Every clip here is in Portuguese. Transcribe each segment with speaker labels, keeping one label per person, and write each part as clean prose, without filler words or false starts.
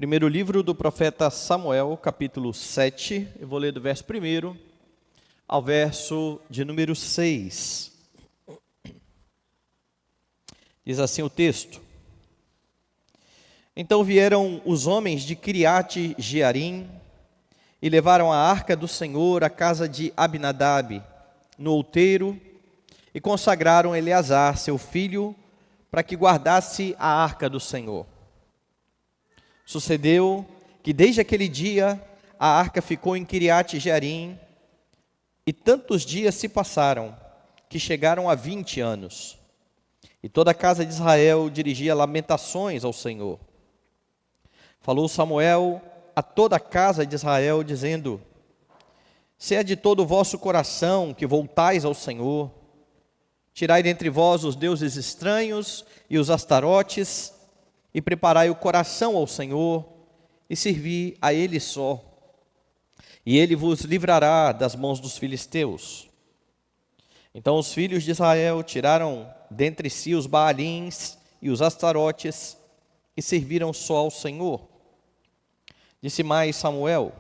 Speaker 1: Primeiro livro do profeta Samuel, capítulo 7, eu vou ler do verso 1 ao verso de número 6. Diz assim o texto: Então vieram os homens de Kiriate Jearim e levaram a arca do Senhor à casa de Abinadab, no outeiro, e consagraram Eleazar, seu filho, para que guardasse a arca do Senhor. Sucedeu que desde aquele dia a arca ficou em Kiriate Jearim, e tantos dias se passaram, que chegaram a 20 anos. E toda a casa de Israel dirigia lamentações ao Senhor. Falou Samuel a toda a casa de Israel, dizendo: Se é de todo o vosso coração que voltais ao Senhor, tirai dentre vós os deuses estranhos e os astarotes, e preparai o coração ao Senhor, e servi a Ele só. E Ele vos livrará das mãos dos filisteus. Então os filhos de Israel tiraram dentre si os Baalins e os astarotes, e serviram só ao Senhor. Disse mais Samuel: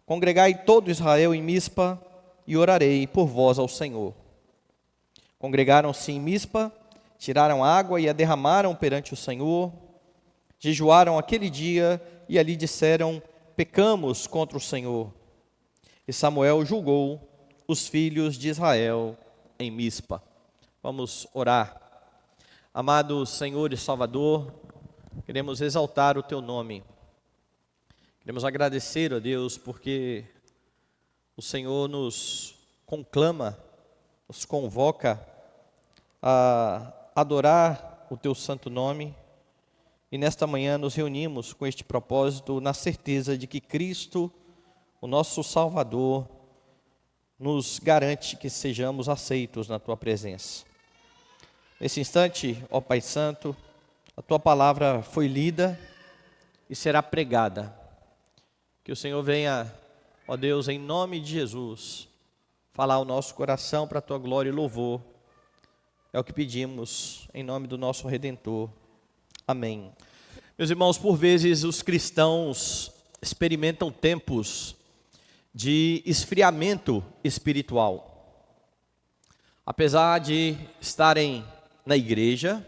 Speaker 1: Congregai todo Israel em Mispa, e orarei por vós ao Senhor. Congregaram-se em Mispa, tiraram água e a derramaram perante o Senhor, jejuaram aquele dia e ali disseram: Pecamos contra o Senhor. E Samuel julgou os filhos de Israel em Mispa. Vamos orar. Amado Senhor e Salvador, queremos exaltar o Teu nome. Queremos agradecer a Deus porque o Senhor nos conclama, nos convoca a adorar o Teu santo nome, e nesta manhã nos reunimos com este propósito, na certeza de que Cristo, o nosso Salvador, nos garante que sejamos aceitos na Tua presença. Nesse instante, ó Pai Santo, a Tua palavra foi lida e será pregada. Que o Senhor venha, ó Deus, em nome de Jesus, falar ao nosso coração para a Tua glória e louvor. É o que pedimos, em nome do nosso Redentor. Amém. Meus irmãos, por vezes os cristãos experimentam tempos de esfriamento espiritual. Apesar de estarem na igreja,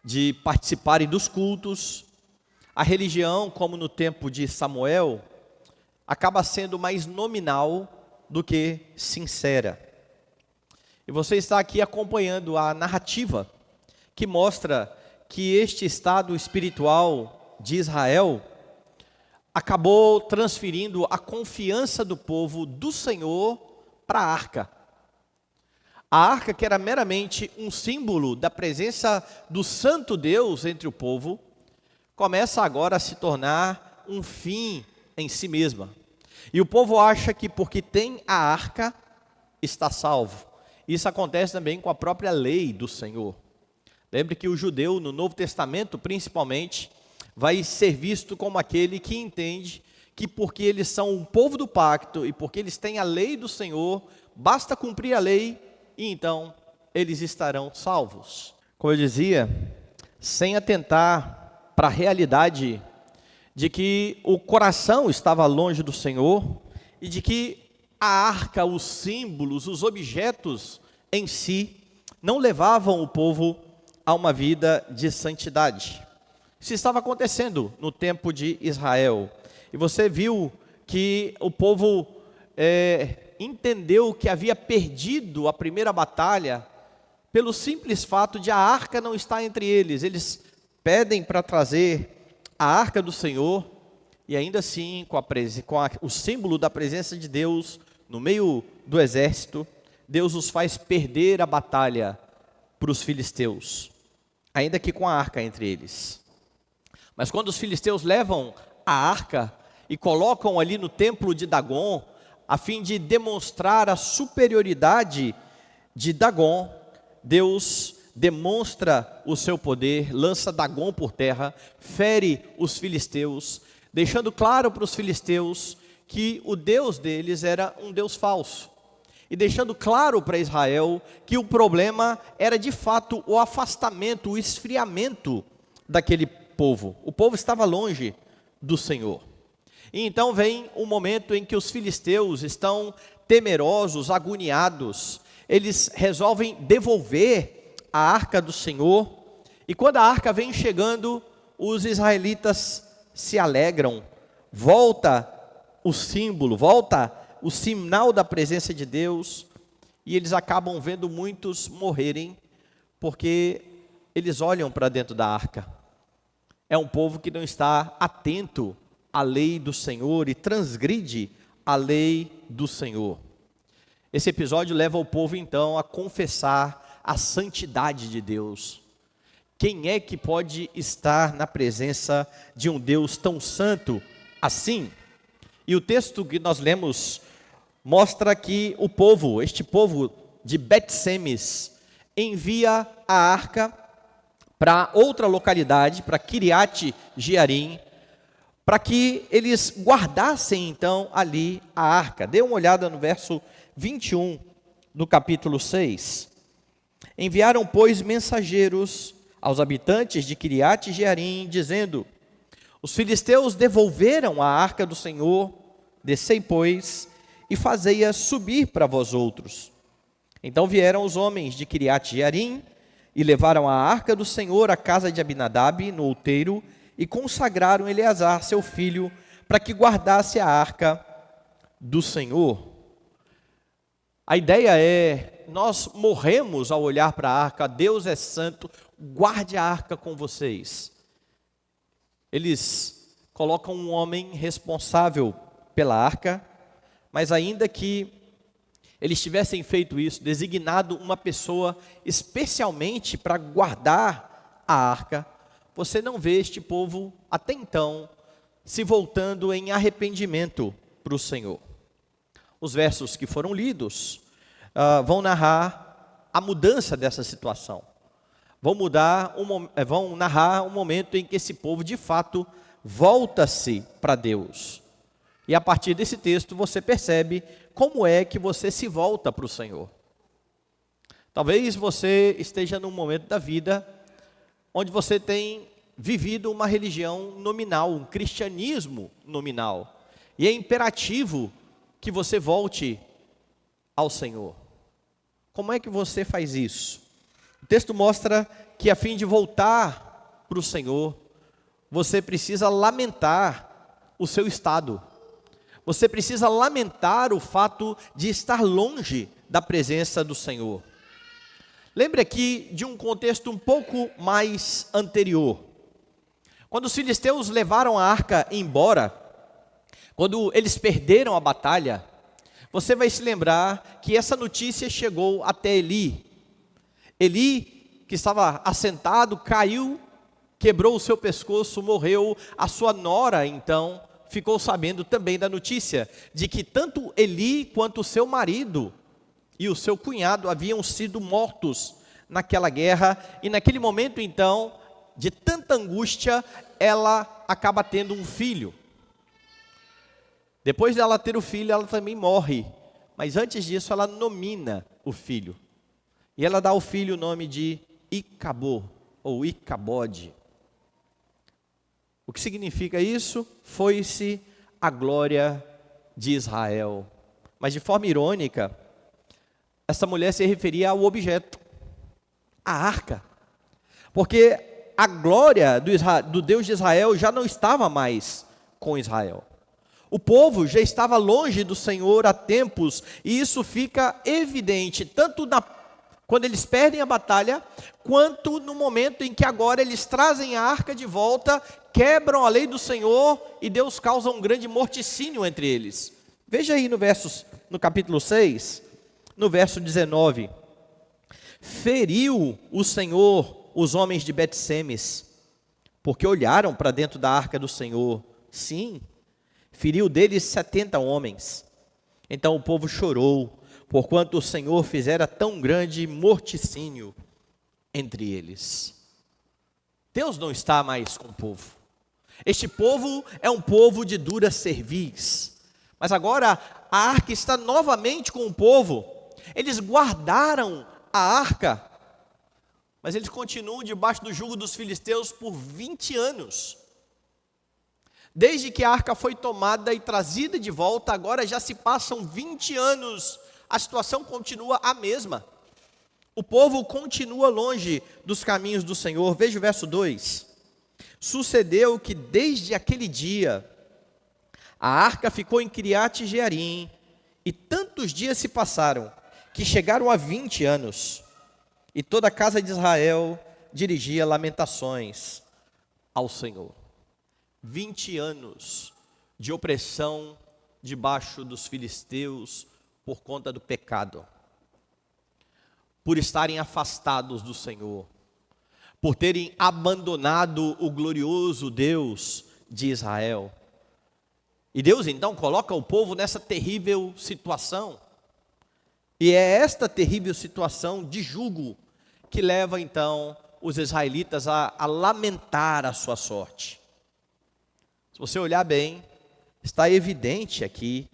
Speaker 1: de participarem dos cultos, a religião, como no tempo de Samuel, acaba sendo mais nominal do que sincera. E você está aqui acompanhando a narrativa que mostra que este estado espiritual de Israel acabou transferindo a confiança do povo do Senhor para a arca. A arca, que era meramente um símbolo da presença do Santo Deus entre o povo, começa agora a se tornar um fim em si mesma. E o povo acha que porque tem a arca, está salvo. Isso acontece também com a própria lei do Senhor. Lembre que o judeu, no Novo Testamento principalmente, vai ser visto como aquele que entende que porque eles são um povo do pacto e porque eles têm a lei do Senhor, basta cumprir a lei e então eles estarão salvos. Como eu dizia, sem atentar para a realidade de que o coração estava longe do Senhor e de que a arca, os símbolos, os objetos em si, não levavam o povo a uma vida de santidade. Isso estava acontecendo no tempo de Israel. E você viu que o povo entendeu que havia perdido a primeira batalha pelo simples fato de a arca não estar entre eles. Eles pedem para trazer a arca do Senhor, e ainda assim, com o símbolo da presença de Deus no meio do exército, Deus os faz perder a batalha para os filisteus, ainda que com a arca entre eles. Mas quando os filisteus levam a arca e colocam ali no templo de Dagon, a fim de demonstrar a superioridade de Dagon, Deus demonstra o seu poder, lança Dagon por terra, fere os filisteus, deixando claro para os filisteus que o Deus deles era um Deus falso. E deixando claro para Israel que o problema era de fato o afastamento, o esfriamento daquele povo. O povo estava longe do Senhor. E então vem o momento em que os filisteus estão temerosos, agoniados. Eles resolvem devolver a arca do Senhor. E quando a arca vem chegando, os israelitas se alegram. Volta o símbolo, volta o sinal da presença de Deus. E eles acabam vendo muitos morrerem, porque eles olham para dentro da arca. É um povo que não está atento à lei do Senhor e transgride a lei do Senhor. Esse episódio leva o povo então a confessar a santidade de Deus. Quem é que pode estar na presença de um Deus tão santo assim? E o texto que nós lemos mostra que o povo, este povo de Bet-Semes, envia a arca para outra localidade, para Kiriat Jearim, para que eles guardassem então ali a arca. Dê uma olhada no verso 21 do capítulo 6. Enviaram, pois, mensageiros aos habitantes de Kiriat Jearim, dizendo: os filisteus devolveram a arca do Senhor, descei, pois, e fazei-a subir para vós outros. Então vieram os homens de Kiriat Jearim e levaram a arca do Senhor à casa de Abinadab, no outeiro, e consagraram Eleazar, seu filho, para que guardasse a arca do Senhor. A ideia é, nós morremos ao olhar para a arca, Deus é santo, guarde a arca com vocês. Eles colocam um homem responsável pela arca, mas ainda que eles tivessem feito isso, designado uma pessoa especialmente para guardar a arca, você não vê este povo, até então, se voltando em arrependimento para o Senhor. Os versos que foram lidos vão narrar a mudança dessa situação. Vão narrar um momento em que esse povo, de fato, volta-se para Deus. E a partir desse texto você percebe como é que você se volta para o Senhor. Talvez você esteja num momento da vida onde você tem vivido uma religião nominal, um cristianismo nominal. E é imperativo que você volte ao Senhor. Como é que você faz isso? O texto mostra que a fim de voltar para o Senhor, você precisa lamentar o seu estado. Você precisa lamentar o fato de estar longe da presença do Senhor. Lembre aqui de um contexto um pouco mais anterior. Quando os filisteus levaram a arca embora, quando eles perderam a batalha, você vai se lembrar que essa notícia chegou até Eli. Eli, que estava assentado, caiu, quebrou o seu pescoço, morreu. A sua nora, então, ficou sabendo também da notícia de que tanto Eli quanto o seu marido e o seu cunhado haviam sido mortos naquela guerra. E naquele momento, então, de tanta angústia, ela acaba tendo um filho. Depois dela ter o filho, ela também morre. Mas antes disso, ela nomina o filho. E ela dá ao filho o nome de Icabô, ou Icabode. O que significa isso? Foi-se a glória de Israel. Mas de forma irônica, essa mulher se referia ao objeto, a arca. Porque a glória do Deus de Israel já não estava mais com Israel. O povo já estava longe do Senhor há tempos, e isso fica evidente, tanto quando eles perdem a batalha, quanto no momento em que agora eles trazem a arca de volta, quebram a lei do Senhor, e Deus causa um grande morticínio entre eles. Veja aí no capítulo 6, no verso 19. Feriu o Senhor os homens de Bet-Semes, porque olharam para dentro da arca do Senhor. Sim, feriu deles 70 homens. Então o povo chorou, porquanto o Senhor fizera tão grande morticínio entre eles. Deus não está mais com o povo. Este povo é um povo de dura cerviz. Mas agora a arca está novamente com o povo. Eles guardaram a arca, mas eles continuam debaixo do jugo dos filisteus por 20 anos.
Speaker 2: Desde que a arca foi tomada e trazida de volta, agora já se passam 20 anos, a situação continua a mesma. O povo continua longe dos caminhos do Senhor. Veja o verso 2. Sucedeu que desde aquele dia, a arca ficou em Quiriate Jearim, e tantos dias se passaram, que chegaram a 20 anos, e toda a casa de Israel dirigia lamentações ao Senhor. 20 anos de opressão debaixo dos filisteus por conta do pecado, por estarem afastados do Senhor, por terem abandonado o glorioso Deus de Israel. E Deus então coloca o povo nessa terrível situação. E é esta terrível situação de jugo que leva então os israelitas a lamentar a sua sorte. Se você olhar bem, está evidente aqui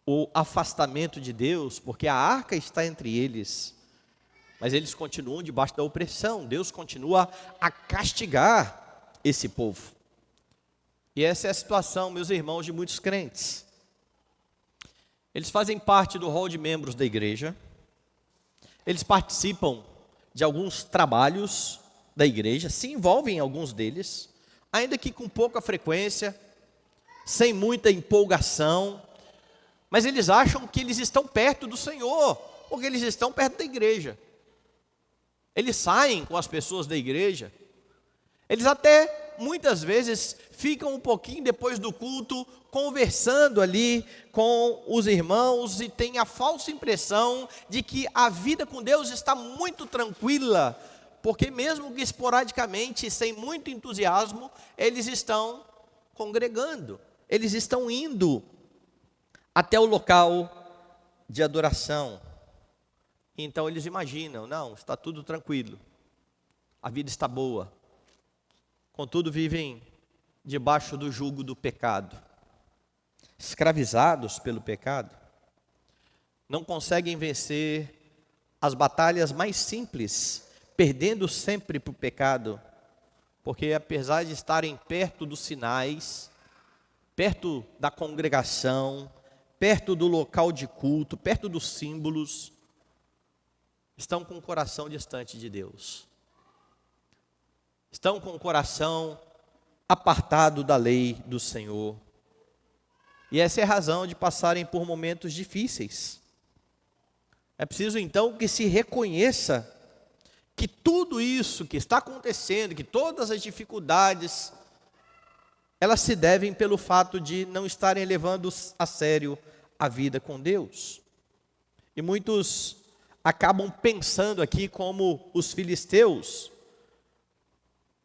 Speaker 2: o afastamento de Deus, porque a arca está entre eles, mas eles continuam debaixo da opressão. Deus continua a castigar esse povo. E essa é a situação, meus irmãos, de muitos crentes. Eles fazem parte do rol de membros da igreja, eles participam de alguns trabalhos da igreja, se envolvem em alguns deles, ainda que com pouca frequência, sem muita empolgação, mas eles acham que eles estão perto do Senhor, porque eles estão perto da igreja. Eles saem com as pessoas da igreja, eles até muitas vezes ficam um pouquinho depois do culto, conversando ali com os irmãos, e têm a falsa impressão de que a vida com Deus está muito tranquila, porque mesmo que esporadicamente, sem muito entusiasmo, eles estão congregando, eles estão indo até o local de adoração. Então eles imaginam, não, está tudo tranquilo, a vida está boa. Contudo, vivem debaixo do jugo do pecado, escravizados pelo pecado, não conseguem vencer as batalhas mais simples, perdendo sempre para o pecado, porque apesar de estarem perto dos sinais, perto da congregação, perto do local de culto, perto dos símbolos, estão com o coração distante de Deus, estão com o coração apartado da lei do Senhor, e essa é a razão de passarem por momentos difíceis. É preciso então que se reconheça que tudo isso que está acontecendo, que todas as dificuldades, elas se devem pelo fato de não estarem levando a sério a vida com Deus. E muitos acabam pensando aqui como os filisteus,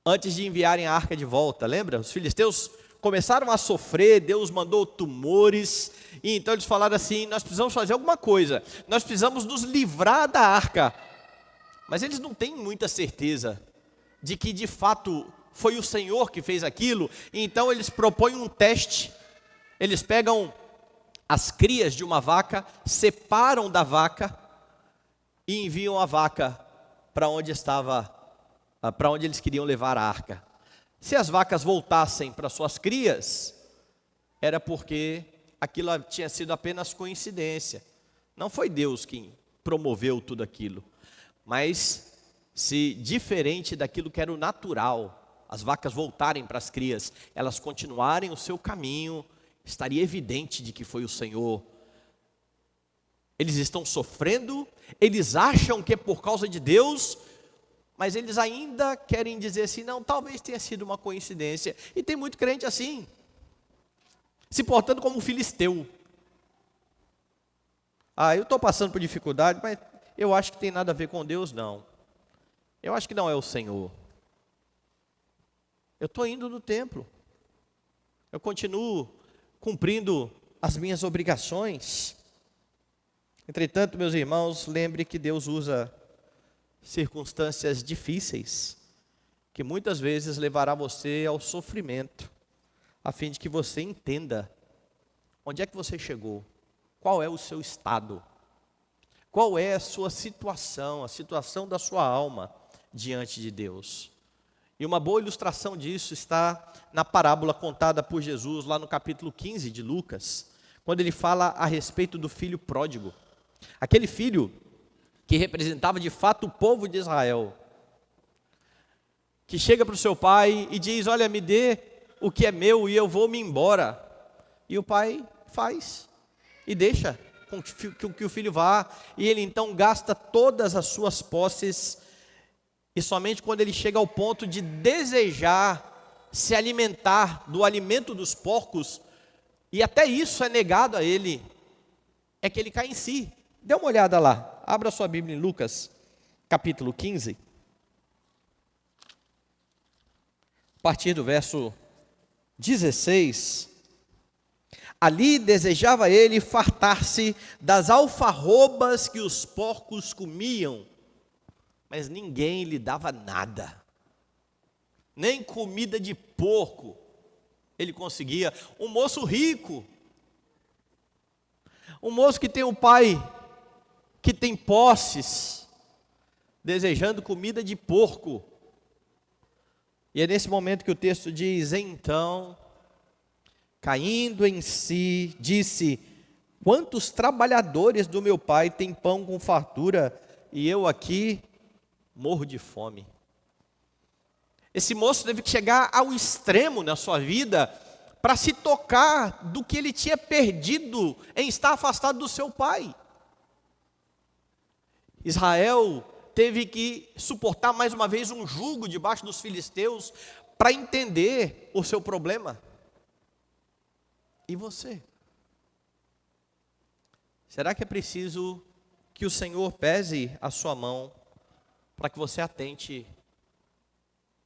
Speaker 2: antes de enviarem a arca de volta, lembra? Os filisteus começaram a sofrer, Deus mandou tumores, e então eles falaram assim, nós precisamos fazer alguma coisa, nós precisamos nos livrar da arca. Mas eles não têm muita certeza de que de fato foi o Senhor que fez aquilo, e então eles propõem um teste. Eles pegam as crias de uma vaca, separam da vaca e enviam a vaca para onde eles queriam levar a arca. Se as vacas voltassem para suas crias, era porque aquilo tinha sido apenas coincidência. Não foi Deus quem promoveu tudo aquilo. Mas se diferente daquilo que era o natural, as vacas voltarem para as crias, elas continuarem o seu caminho, estaria evidente de que foi o Senhor. Eles estão sofrendo, eles acham que é por causa de Deus, mas eles ainda querem dizer assim, não, talvez tenha sido uma coincidência. E tem muito crente assim, se portando como um filisteu. Eu estou passando por dificuldade, mas eu acho que tem nada a ver com Deus, não. Eu acho que não é o Senhor. Eu estou indo no templo. Eu continuo cumprindo as minhas obrigações. Entretanto, meus irmãos, lembre que Deus usa circunstâncias difíceis, que muitas vezes levará você ao sofrimento, a fim de que você entenda onde é que você chegou, qual é o seu estado, qual é a sua situação, a situação da sua alma diante de Deus. E uma boa ilustração disso está na parábola contada por Jesus, lá no capítulo 15 de Lucas, quando ele fala a respeito do filho pródigo. Aquele filho que representava de fato o povo de Israel, que chega para o seu pai e diz: olha, me dê o que é meu e eu vou me embora. E o pai faz e deixa com que o filho vá, e ele então gasta todas as suas posses, e somente quando ele chega ao ponto de desejar se alimentar do alimento dos porcos, e até isso é negado a ele, é que ele cai em si. Dê uma olhada lá, abra sua Bíblia em Lucas, capítulo 15, a partir do verso 16. Ali desejava ele fartar-se das alfarrobas que os porcos comiam, mas ninguém lhe dava nada, nem comida de porco ele conseguia. Um moço rico, um moço que tem um pai que tem posses, desejando comida de porco. E é nesse momento que o texto diz: então, caindo em si, disse: quantos trabalhadores do meu pai têm pão com fartura, e eu aqui morro de fome. Esse moço teve que chegar ao extremo na sua vida para se tocar do que ele tinha perdido em estar afastado do seu pai. Israel teve que suportar mais uma vez um jugo debaixo dos filisteus para entender o seu problema. E você? Será que é preciso que o Senhor pese a sua mão para que você atente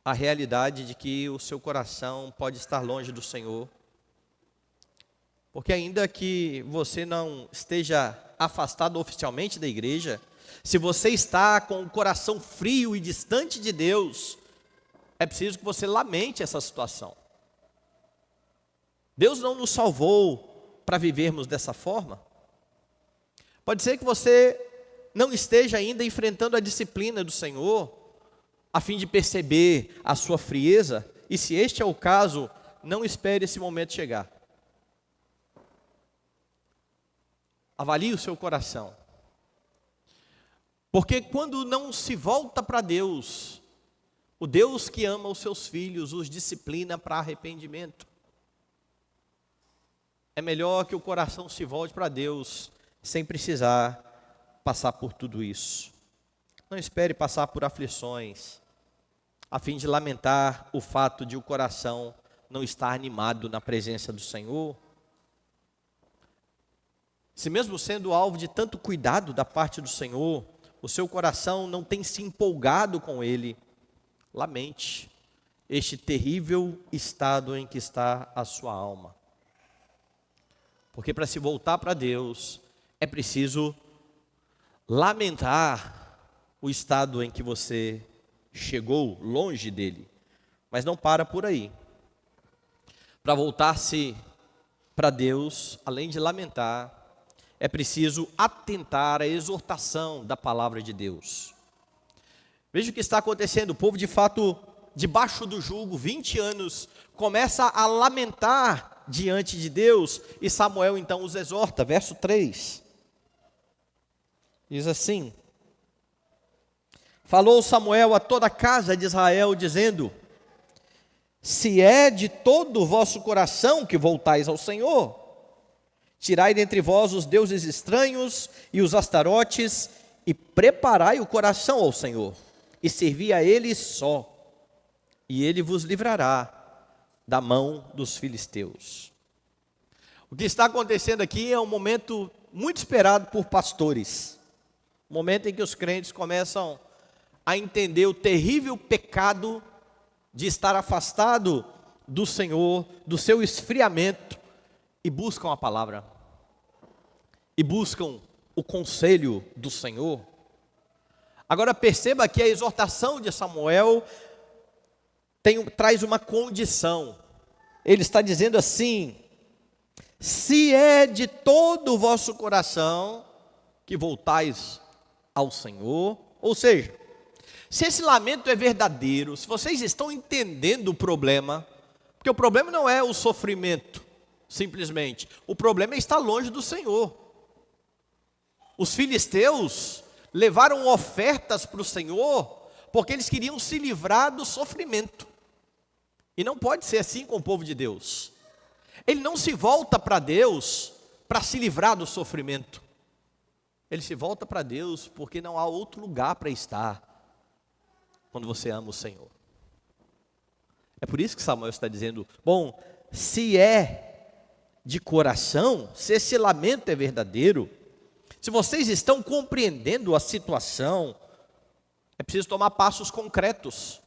Speaker 2: à realidade de que o seu coração pode estar longe do Senhor? Porque ainda que você não esteja afastado oficialmente da igreja, se você está com o coração frio e distante de Deus, é preciso que você lamente essa situação. Deus não nos salvou para vivermos dessa forma. Pode ser que você não esteja ainda enfrentando a disciplina do Senhor, a fim de perceber a sua frieza, e se este é o caso, não espere esse momento chegar. Avalie o seu coração. Porque quando não se volta para Deus, o Deus que ama os seus filhos os disciplina para arrependimento. É melhor que o coração se volte para Deus sem precisar passar por tudo isso. Não espere passar por aflições, a fim de lamentar o fato de o coração não estar animado na presença do Senhor. Se mesmo sendo alvo de tanto cuidado da parte do Senhor, o seu coração não tem se empolgado com Ele, lamente este terrível estado em que está a sua alma. Porque para se voltar para Deus, é preciso lamentar o estado em que você chegou longe dele. Mas não para por aí. Para voltar-se para Deus, além de lamentar, é preciso atentar à exortação da palavra de Deus. Veja o que está acontecendo. O povo, de fato, debaixo do jugo, 20 anos, começa a lamentar diante de Deus, e Samuel então os exorta. Verso 3, diz assim: falou Samuel a toda a casa de Israel, dizendo: se é de todo o vosso coração que voltais ao Senhor, tirai dentre vós os deuses estranhos e os astarotes, e preparai o coração ao Senhor, e servi a Ele só, e Ele vos livrará da mão dos filisteus. O que está acontecendo aqui é um momento muito esperado por pastores. Um momento em que os crentes começam a entender o terrível pecado de estar afastado do Senhor, do seu esfriamento, e buscam a palavra, e buscam o conselho do Senhor. Agora perceba que a exortação de Samuel traz uma condição. Ele está dizendo assim: se é de todo o vosso coração que voltais ao Senhor, ou seja, Se esse lamento é verdadeiro, se vocês estão entendendo o problema, porque o problema não é o sofrimento, simplesmente, o problema é estar longe do Senhor. Os filisteus levaram ofertas para o Senhor, porque eles queriam se livrar do sofrimento. E não pode ser assim com o povo de Deus. Ele não se volta para Deus para se livrar do sofrimento. Ele se volta para Deus porque não há outro lugar para estar quando você ama o Senhor. É por isso que Samuel está dizendo, bom, se é de coração, se esse lamento é verdadeiro, se vocês estão compreendendo a situação, é preciso tomar passos concretos.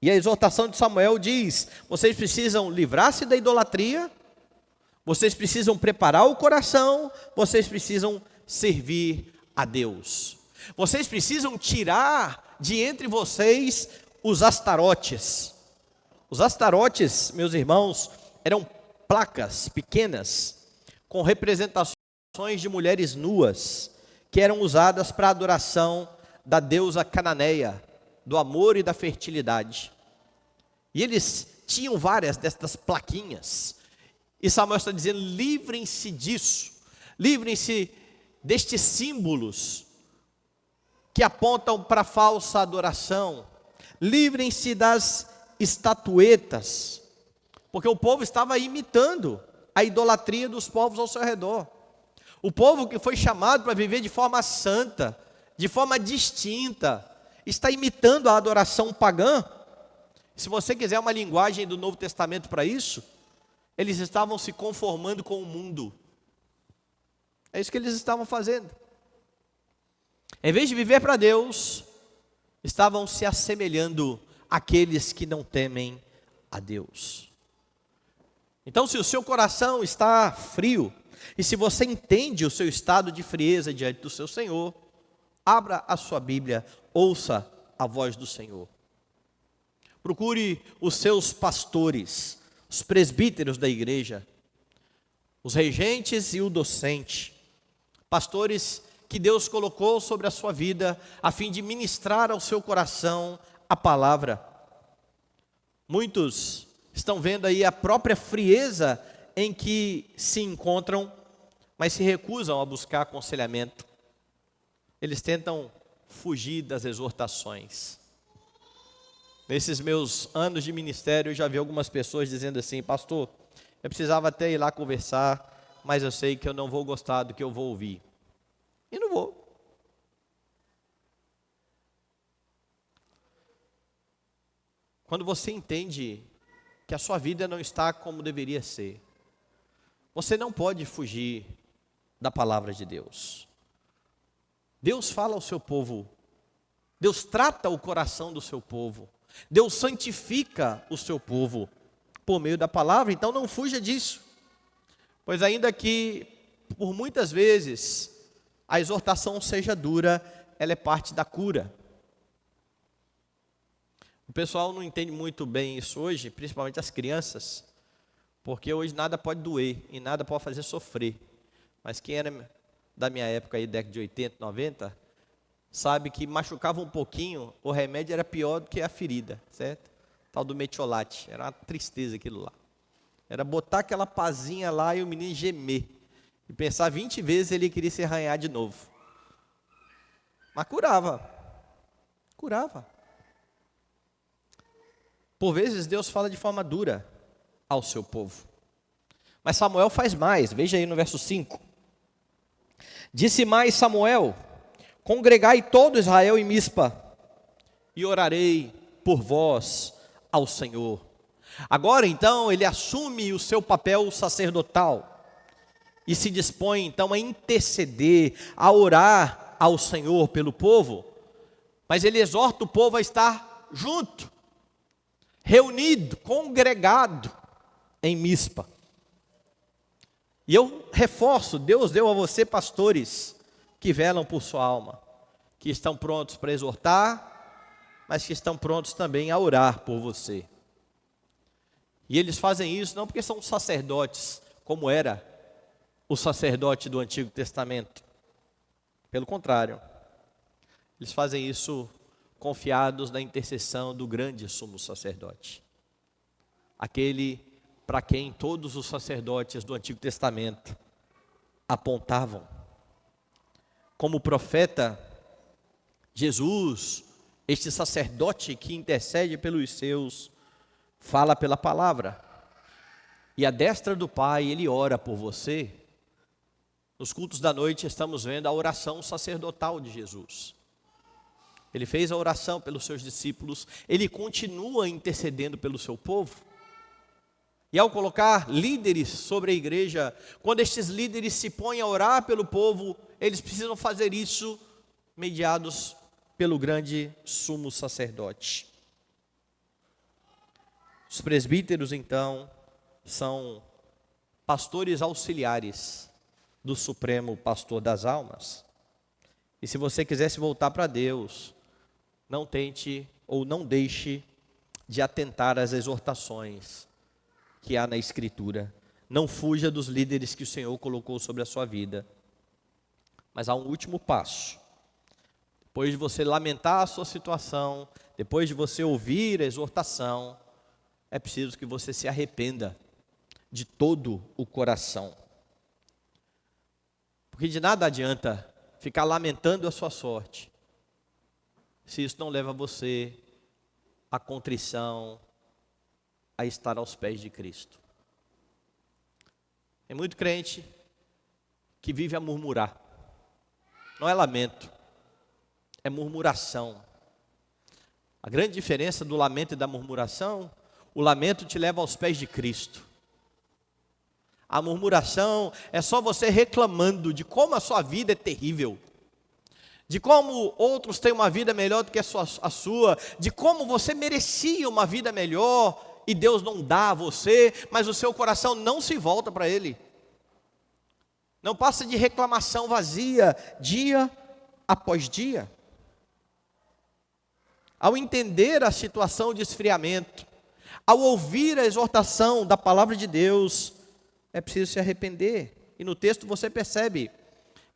Speaker 2: E a exortação de Samuel diz, vocês precisam livrar-se da idolatria, vocês precisam preparar o coração, vocês precisam servir a Deus. Vocês precisam tirar de entre vocês os astarotes. Os astarotes, meus irmãos, eram placas pequenas com representações de mulheres nuas que eram usadas para a adoração da deusa cananeia, do amor e da fertilidade. E eles tinham várias destas plaquinhas. E Samuel está dizendo, livrem-se disso. Livrem-se destes símbolos que apontam para a falsa adoração. Livrem-se das estatuetas, porque o povo estava imitando a idolatria dos povos ao seu redor. O povo que foi chamado para viver de forma santa, de forma distinta, está imitando a adoração pagã. Se você quiser uma linguagem do Novo Testamento para isso, eles estavam se conformando com o mundo. É isso que eles estavam fazendo. Em vez de viver para Deus, estavam se assemelhando àqueles que não temem a Deus. Então, se o seu coração está frio, e se você entende o seu estado de frieza diante do seu Senhor, abra a sua Bíblia, ouça a voz do Senhor. Procure os seus pastores, os presbíteros da igreja, os regentes e o docente, pastores que Deus colocou sobre a sua vida, a fim de ministrar ao seu coração a palavra. Muitos estão vendo aí a própria frieza em que se encontram, mas se recusam a buscar aconselhamento. Eles tentam fugir das exortações. Nesses meus anos de ministério, eu já vi algumas pessoas dizendo assim, pastor, eu precisava até ir lá conversar, mas eu sei que eu não vou gostar do que eu vou ouvir. E não vou. Quando você entende que a sua vida não está como deveria ser, você não pode fugir da palavra de Deus. Deus fala ao seu povo, Deus trata o coração do seu povo, Deus santifica o seu povo por meio da palavra, então não fuja disso. Pois ainda que por muitas vezes a exortação seja dura, ela é parte da cura. O pessoal não entende muito bem isso hoje, principalmente as crianças, porque hoje nada pode doer e nada pode fazer sofrer. Mas quem era da minha época aí, década de 80, 90, sabe que machucava um pouquinho, o remédio era pior do que a ferida, certo? Tal do metiolate, era uma tristeza aquilo lá. Era botar aquela pazinha lá e o menino gemer. E pensar 20 vezes ele queria se arranhar de novo. Mas curava. Curava. Por vezes Deus fala de forma dura ao seu povo. Mas Samuel faz mais, veja aí no verso 5. Disse mais Samuel, congregai todo Israel em Mispa, e orarei por vós ao Senhor. Agora então ele assume o seu papel sacerdotal, e se dispõe então a interceder, a orar ao Senhor pelo povo, mas ele exorta o povo a estar junto, reunido, congregado em Mispa. E eu reforço, Deus deu a você pastores que velam por sua alma, que estão prontos para exortar, mas que estão prontos também a orar por você. E eles fazem isso não porque são sacerdotes, como era o sacerdote do Antigo Testamento. Pelo contrário, eles fazem isso confiados na intercessão do grande sumo sacerdote. Aquele para quem todos os sacerdotes do Antigo Testamento apontavam. Como profeta, Jesus, este sacerdote que intercede pelos seus, fala pela palavra. E à destra do Pai, Ele ora por você. Nos cultos da noite estamos vendo a oração sacerdotal de Jesus. Ele fez a oração pelos seus discípulos, Ele continua intercedendo pelo seu povo. E ao colocar líderes sobre a igreja, quando estes líderes se põem a orar pelo povo, eles precisam fazer isso mediados pelo grande sumo sacerdote. Os presbíteros, então, são pastores auxiliares do Supremo Pastor das almas. E se você quiser se voltar para Deus, não tente ou não deixe de atentar às exortações que há na Escritura. Não fuja dos líderes que o Senhor colocou sobre a sua vida. Mas há um último passo. Depois de você lamentar a sua situação, depois de você ouvir a exortação, é preciso que você se arrependa de todo o coração. Porque de nada adianta ficar lamentando a sua sorte, se isso não leva você à contrição, a estar aos pés de Cristo. Tem muito crente que vive a murmurar. Não é lamento, é murmuração. A grande diferença do lamento e da murmuração, o lamento te leva aos pés de Cristo. A murmuração é só você reclamando de como a sua vida é terrível, de como outros têm uma vida melhor do que a sua, de como você merecia uma vida melhor e Deus não dá a você, mas o seu coração não se volta para Ele. Não passa de reclamação vazia, dia após dia. Ao entender a situação de esfriamento, ao ouvir a exortação da palavra de Deus, é preciso se arrepender. E no texto você percebe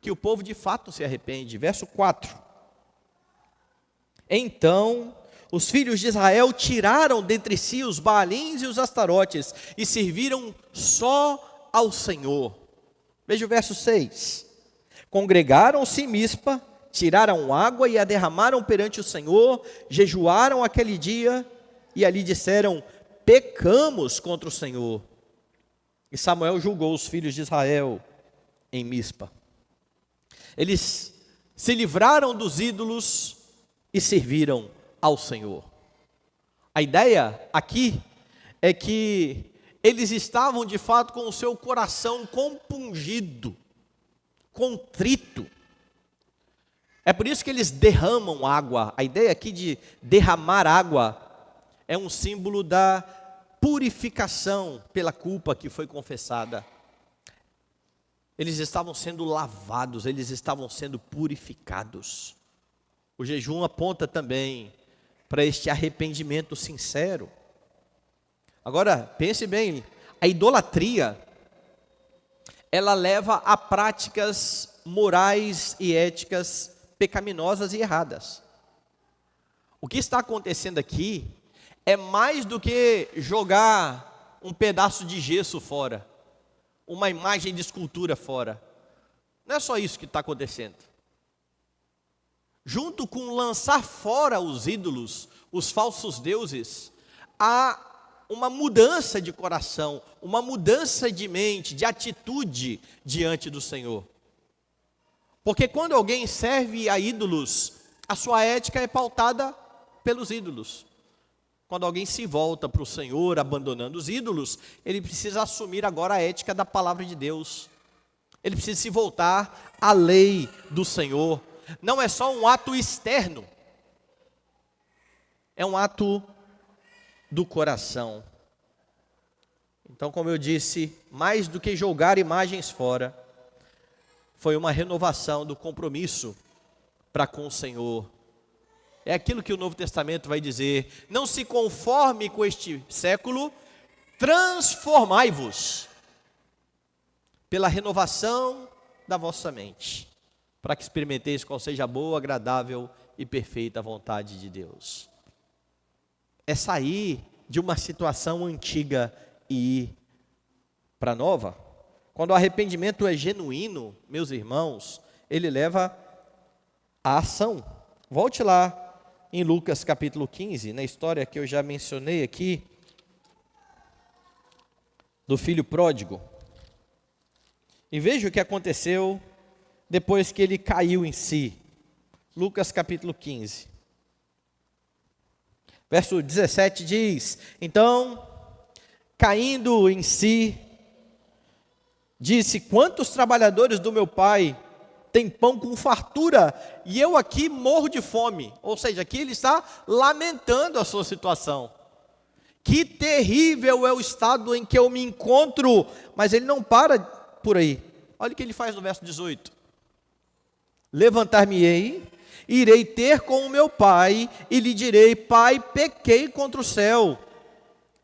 Speaker 2: que o povo de fato se arrepende. Verso 4. Então os filhos de Israel tiraram dentre si os Baalins e os Astarotes e serviram só ao Senhor. Veja o verso 6. Congregaram-se em Mispa, tiraram água e a derramaram perante o Senhor, jejuaram aquele dia e ali disseram: pecamos contra o Senhor. E Samuel julgou os filhos de Israel em Mispa. Eles se livraram dos ídolos e serviram ao Senhor. A ideia aqui é que eles estavam de fato com o seu coração compungido, contrito. É por isso que eles derramam água. A ideia aqui de derramar água é um símbolo da purificação pela culpa que foi confessada. Eles estavam sendo lavados, eles estavam sendo purificados. O jejum aponta também para este arrependimento sincero. Agora, pense bem, a idolatria, ela leva a práticas morais e éticas pecaminosas e erradas. O que está acontecendo aqui é mais do que jogar um pedaço de gesso fora, uma imagem de escultura fora. Não é só isso que está acontecendo. Junto com lançar fora os ídolos, os falsos deuses, há uma mudança de coração, uma mudança de mente, de atitude diante do Senhor. Porque quando alguém serve a ídolos, a sua ética é pautada pelos ídolos. Quando alguém se volta para o Senhor, abandonando os ídolos, ele precisa assumir agora a ética da palavra de Deus. Ele precisa se voltar à lei do Senhor. Não é só um ato externo, é um ato do coração. Então, como eu disse, mais do que jogar imagens fora, foi uma renovação do compromisso para com o Senhor. É aquilo que o Novo Testamento vai dizer: não se conforme com este século, transformai-vos pela renovação da vossa mente, para que experimenteis qual seja a boa, agradável e perfeita vontade de Deus. É sair de uma situação antiga e ir para nova. Quando o arrependimento é genuíno, meus irmãos, ele leva à ação. Volte lá em Lucas capítulo 15, na história que eu já mencionei aqui, do filho pródigo. E veja o que aconteceu depois que ele caiu em si. Lucas capítulo 15. Verso 17 diz: Então, caindo em si, disse: Quantos trabalhadores do meu pai têm pão com fartura, e eu aqui morro de fome? Ou seja, aqui ele está lamentando a sua situação. Que terrível é o estado em que eu me encontro. Mas ele não para por aí. Olha o que ele faz no verso 18. Levantar-me-ei, irei ter com o meu pai, e lhe direi: Pai, pequei contra o céu,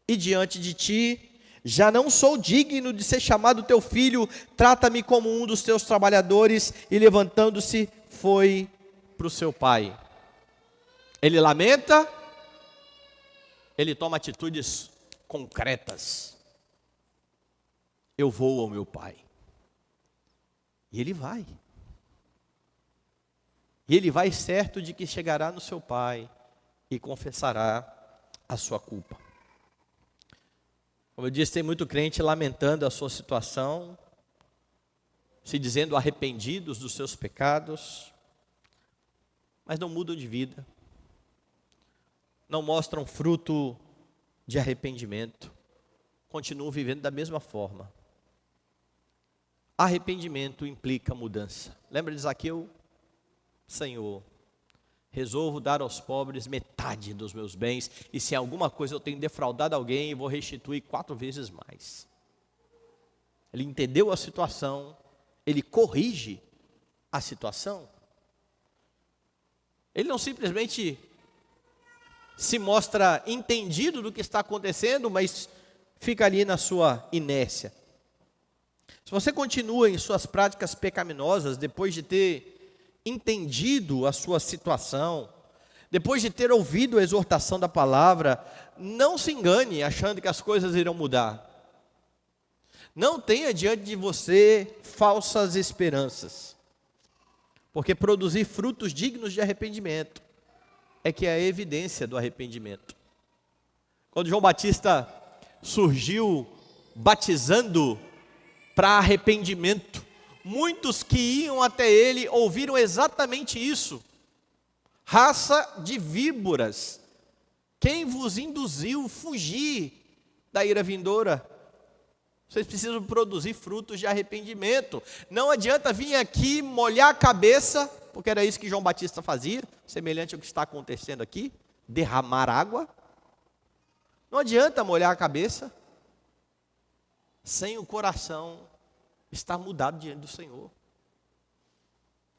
Speaker 2: e diante de ti, já não sou digno de ser chamado teu filho, trata-me como um dos teus trabalhadores. E levantando-se, foi para o seu pai. Ele lamenta, ele toma atitudes concretas. Eu vou ao meu pai. E ele vai. E ele vai certo de que chegará no seu pai e confessará a sua culpa. Como eu disse, tem muito crente lamentando a sua situação, se dizendo arrependidos dos seus pecados, mas não mudam de vida, não mostram fruto de arrependimento, continuam vivendo da mesma forma. Arrependimento implica mudança. Lembra de Zaqueu? Senhor, resolvo dar aos pobres metade dos meus bens, e se em alguma coisa eu tenho defraudado alguém, eu vou restituir 4 vezes mais. Ele entendeu a situação, ele corrige a situação. Ele não simplesmente se mostra entendido do que está acontecendo, mas fica ali na sua inércia. Se você continua em suas práticas pecaminosas, depois de ter entendido a sua situação, depois de ter ouvido a exortação da palavra, não se engane achando que as coisas irão mudar. Não tenha diante de você falsas esperanças, porque produzir frutos dignos de arrependimento é que é a evidência do arrependimento. Quando João Batista surgiu batizando para arrependimento, muitos que iam até ele ouviram exatamente isso. Raça de víboras, quem vos induziu fugir da ira vindoura? Vocês precisam produzir frutos de arrependimento. Não adianta vir aqui molhar a cabeça, porque era isso que João Batista fazia, semelhante ao que está acontecendo aqui, derramar água. Não adianta molhar a cabeça sem o coração estar mudado diante do Senhor.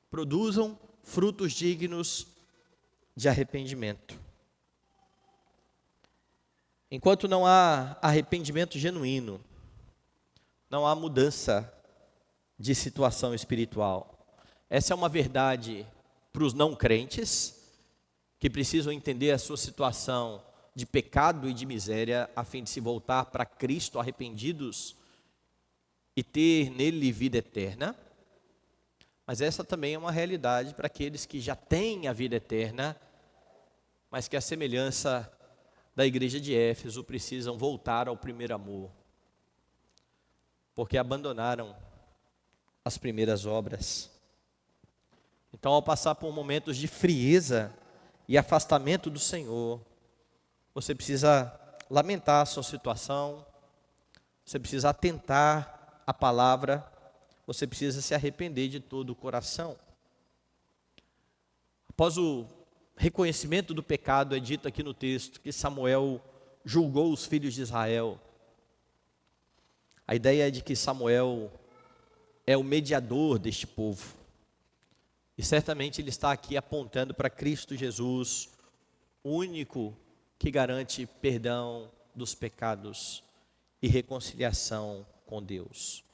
Speaker 2: Produzam frutos dignos de arrependimento. Enquanto não há arrependimento genuíno, não há mudança de situação espiritual. Essa é uma verdade para os não crentes, que precisam entender a sua situação de pecado e de miséria, a fim de se voltar para Cristo arrependidos e ter nele vida eterna. Mas essa também é uma realidade para aqueles que já têm a vida eterna, mas que a semelhança da igreja de Éfeso precisam voltar ao primeiro amor, porque abandonaram as primeiras obras. Então, ao passar por momentos de frieza e afastamento do Senhor, você precisa lamentar a sua situação, você precisa atentar à palavra, você precisa se arrepender de todo o coração. Após o reconhecimento do pecado, é dito aqui no texto que Samuel julgou os filhos de Israel. A ideia é de que Samuel é o mediador deste povo. E certamente ele está aqui apontando para Cristo Jesus, o único que garante perdão dos pecados e reconciliação com Deus.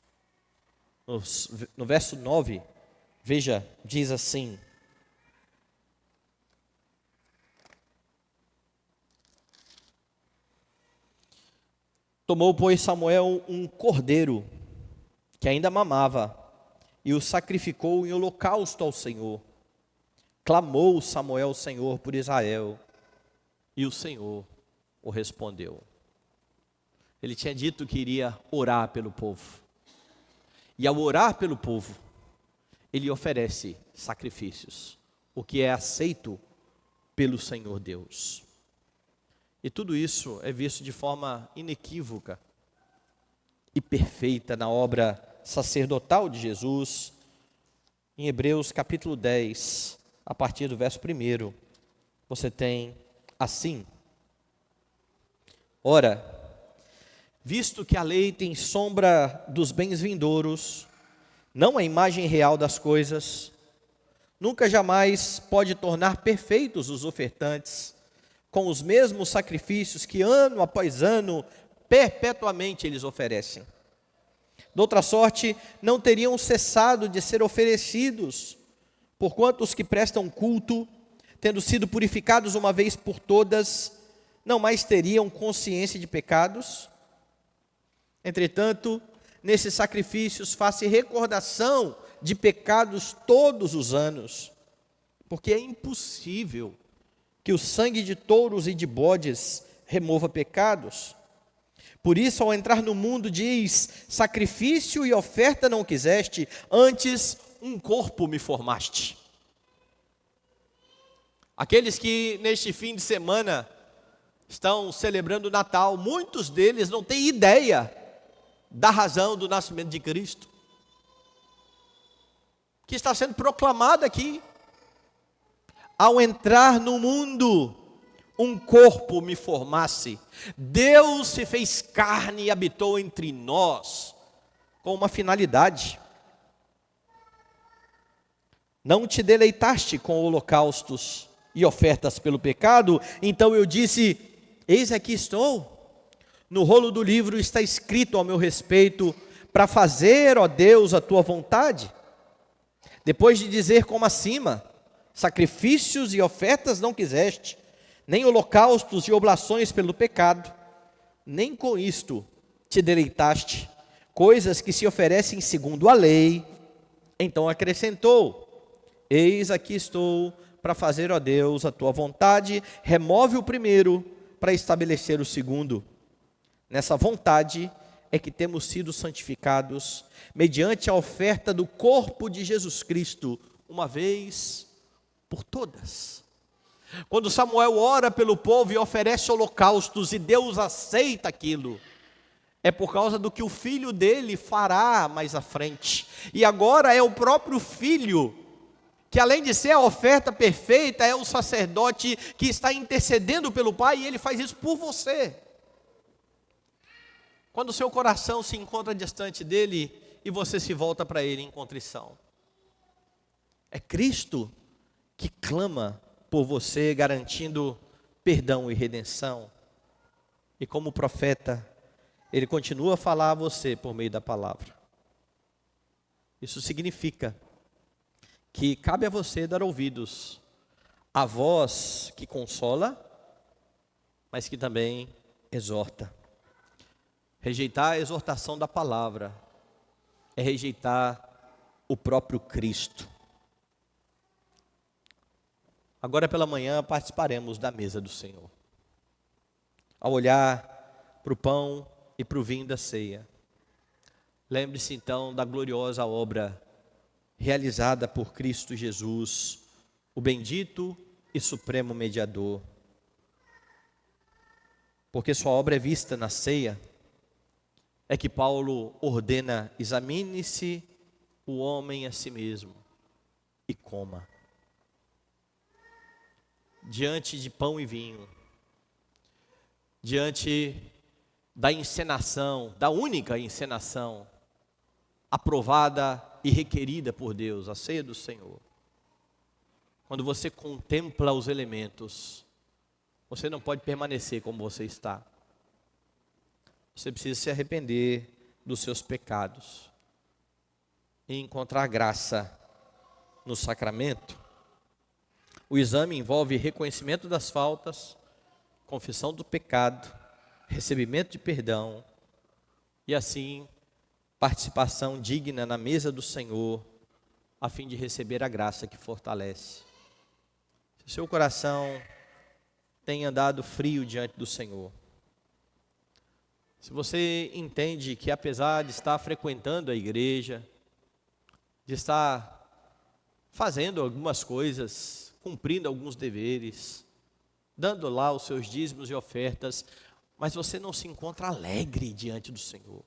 Speaker 2: No verso 9, veja, diz assim:
Speaker 1: Tomou, pois, Samuel um cordeiro, que ainda mamava, e o sacrificou em holocausto ao Senhor. Clamou Samuel ao Senhor por Israel, e o Senhor o respondeu. Ele tinha dito que iria orar pelo povo. E ao orar pelo povo, ele oferece sacrifícios, o que é aceito pelo Senhor Deus. E tudo isso é visto de forma inequívoca e perfeita na obra sacerdotal de Jesus, em Hebreus capítulo 10, a partir do verso 1, você tem assim: ora, visto que a lei tem sombra dos bens vindouros, não a imagem real das coisas, nunca jamais pode tornar perfeitos os ofertantes, com os mesmos sacrifícios que ano após ano, perpetuamente eles oferecem. De outra sorte, não teriam cessado de ser oferecidos, porquanto os que prestam culto, tendo sido purificados uma vez por todas, não mais teriam consciência de pecados. Entretanto, nesses sacrifícios faz-se recordação de pecados todos os anos, porque é impossível que o sangue de touros e de bodes remova pecados. Por isso, ao entrar no mundo, diz: sacrifício e oferta não quiseste, antes um corpo me formaste. Aqueles que neste fim de semana estão celebrando o Natal, muitos deles não têm ideia da razão do nascimento de Cristo, que está sendo proclamado aqui. Ao entrar no mundo, um corpo me formasse. Deus se fez carne e habitou entre nós, com uma finalidade. Não te deleitaste com holocaustos e ofertas pelo pecado, então eu disse: eis aqui estou. No rolo do livro está escrito ao meu respeito, para fazer, ó Deus, a tua vontade. Depois de dizer como acima: sacrifícios e ofertas não quiseste, nem holocaustos e oblações pelo pecado, nem com isto te deleitaste, coisas que se oferecem segundo a lei. Então acrescentou: eis aqui estou para fazer, ó Deus, a tua vontade. Remove o primeiro para estabelecer o segundo. Nessa vontade é que temos sido santificados, mediante a oferta do corpo de Jesus Cristo, uma vez por todas. Quando Samuel ora pelo povo e oferece holocaustos, e Deus aceita aquilo, é por causa do que o filho dele fará mais à frente. E agora é o próprio filho, que além de ser a oferta perfeita, é o sacerdote que está intercedendo pelo Pai, e ele faz isso por você. Quando o seu coração se encontra distante dele, e você se volta para ele em contrição, é Cristo que clama por você, garantindo perdão e redenção. E como profeta, ele continua a falar a você por meio da palavra. Isso significa que cabe a você dar ouvidos à voz que consola, mas que também exorta. Rejeitar a exortação da palavra é rejeitar o próprio Cristo. Agora pela manhã participaremos da mesa do Senhor. Ao olhar para o pão e para o vinho da ceia, lembre-se então da gloriosa obra realizada por Cristo Jesus, o bendito e supremo mediador. Porque sua obra é vista na ceia, é que Paulo ordena: examine-se o homem a si mesmo e coma. Diante de pão e vinho, diante da encenação, da única encenação aprovada e requerida por Deus, a ceia do Senhor. Quando você contempla os elementos, você não pode permanecer como você está. Você precisa se arrepender dos seus pecados e encontrar graça no sacramento. O exame envolve reconhecimento das faltas, confissão do pecado, recebimento de perdão
Speaker 2: e assim participação digna na mesa do Senhor, a fim de receber a graça que fortalece. Se o seu coração tem andado frio diante do Senhor, se você entende que apesar de estar frequentando a igreja, de estar fazendo algumas coisas, cumprindo alguns deveres, dando lá os seus dízimos e ofertas, mas você não se encontra alegre diante do Senhor.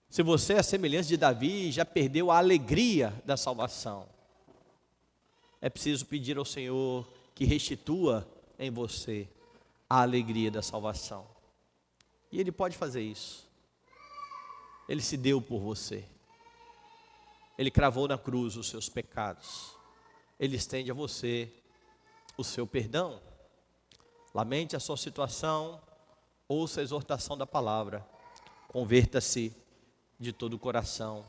Speaker 2: Se você, à semelhança de Davi, já perdeu a alegria da salvação, é preciso pedir ao Senhor que restitua em você a alegria da salvação. E Ele pode fazer isso. Ele se deu por você. Ele cravou na cruz os seus pecados. Ele estende a você o seu perdão. Lamente a sua situação, ouça a exortação da palavra, converta-se de todo o coração